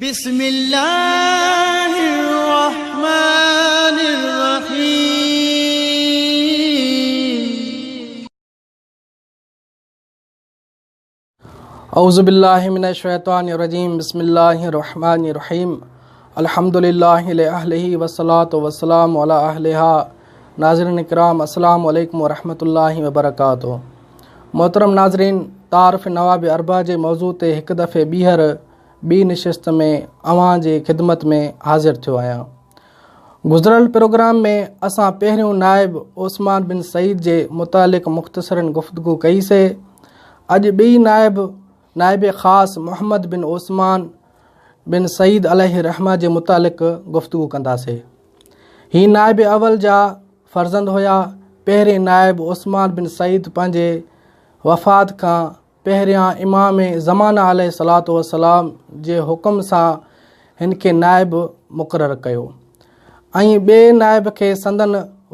बिस्मिल्लाहिर्रहमानिर्रहीम। औज़ुबिल्लाहि मिनश्शैतानिर्रजीम। बिस्मिल्लाहिर्रहमानिर्रहीम। अल्हम्दुलिल्लाहि लिअहलिही वस्सलातु वस्सलामु अला अहलिहा। नाज़रीन इकराम, अस्सलामु अलैकुम वरहमतुल्लाहि वबरकातुहू। मोहतरम नाज़रीन, तारिफ़ नवाब अरबा जे मौज़ू ते हिकु दफ़े ॿीहर ॿी निशिस्त में अवां जे ख़िदमत में हाज़िर थियो आहियां। गुज़िरियल प्रोग्राम में असां पहिरियों नाइब उस्मान बिन सईद जे मुतालिक़ मुख़्तसरन गुफ़्तगू कईसीं। अॼु ॿी नाइब ख़ास मोहम्मद बिन उस्मान बिन सईद अलैहि रहमा जे मुतालिक़ गुफ़्तगू कंदासीं। ही नाइब अवल जा फ़र्ज़ंद हुया। पहिरें नाइब उस्मान बिन सईद पंहिंजे वफ़ात खां पहिरियां इमाम ज़माना अलैहिस्सलातु वस्सलाम जे हुकुम सां हिन खे नाइब मुक़ररु कयो ऐं ॿिए नाइब खे संदन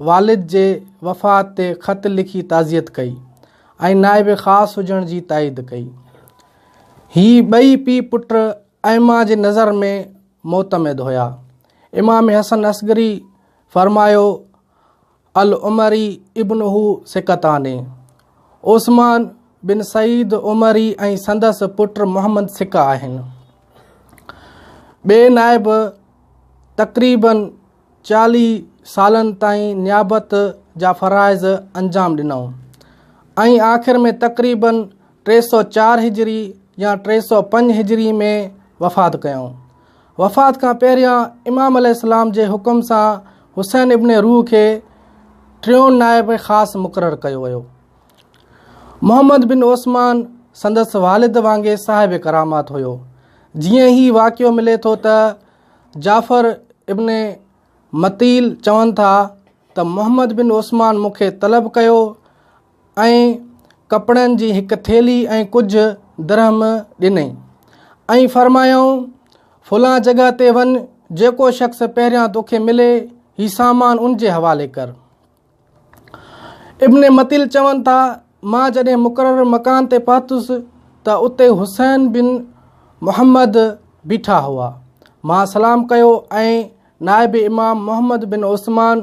वालिद जे वफ़ात ते ख़त लिखी ताज़ियत कई ऐं नाइब ख़ासि हुजण जी ताईद कई। ही ॿई पीउ पुट अइमा जे नज़र में मोतमिद हुया। इमाम हसन असगरी फ़रमायो, अल उमरी इब्नुहु सिकताने। उस्मान बिन सईद उमरी ऐं संदसि पुट मोहम्मद सिका आहिनि। ॿिए नाइब तक़रीबन 40 सालनि ताईं नियाबत जा फ़राइज़ अंजाम ॾिनऊं ऐं आख़िर में तक़रीबन 304 हिजरी या 305 हिजरी में वफ़ात कयऊं। वफ़ात खां पहिरियां इमाम अलैहिस्सलाम जे हुकुम सां हुसैन इब्न रूह खे टियों नाइब ख़ासि मुक़ररु कयो वियो। मोहम्मद बिन उस्मान संदसि वालिद वांगुरु साहिब करामात हुयो। जीअं ई वाक़ियो मिले थो त जाफ़र इब्न मतील चवनि था त मोहम्मद बिन उस्मान मूंखे तलब कयो ऐं कपिड़नि जी हिकु थेली ऐं कुझु दरहम ॾिनई ऐं फ़रमायऊं, फलां जॻह ते वञ, जेको शख़्स पहिरियां तोखे मिले ही सामान उन जे हवाले कर। इब्न मतील चवनि था, मां जॾहिं मुक़ररु मकान ते पहुतुसि त उते हुसैन बिन मुहम्मद बीठा हुआ। मां सलाम कयो ऐं नाइब इमाम मोहम्मद बिन उस्मान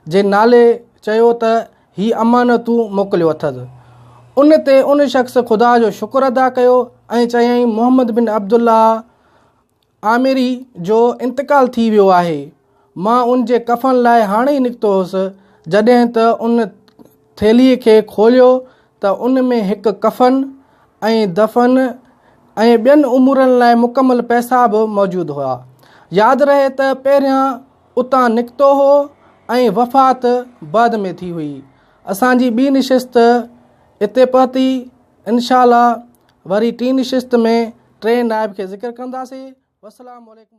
जे नाले चयो त ही अमानतूं मोकिलियो अथसि। उन ते उन शख़्स ख़ुदा जो शुक्र अदा कयो ऐं चयईं, मोहम्मद बिन अब्दुल्लाह आमिरी जो इंतकाल थी वियो आहे। मां उन जे कफ़न लाइ हाणे ई निकितो हुउसि। जॾहिं त उन थेलीअ खे खोलियो त उन में हिकु कफ़न ऐं दफ़न ऐं ॿियनि उमूरनि लाइ मुकमल पैसा बि मौजूदु हुआ। यादि रहे त पहिरियां उतां निकितो हो ऐं वफ़ात बाद में थी हुई। असांजी ॿी निशिस्त हिते पहुती। इंशाअल्लाह वरी टी निशिस्त में 3 नाइब खे ज़िक्र कंदासीं। वस्सलामु अलैकुम।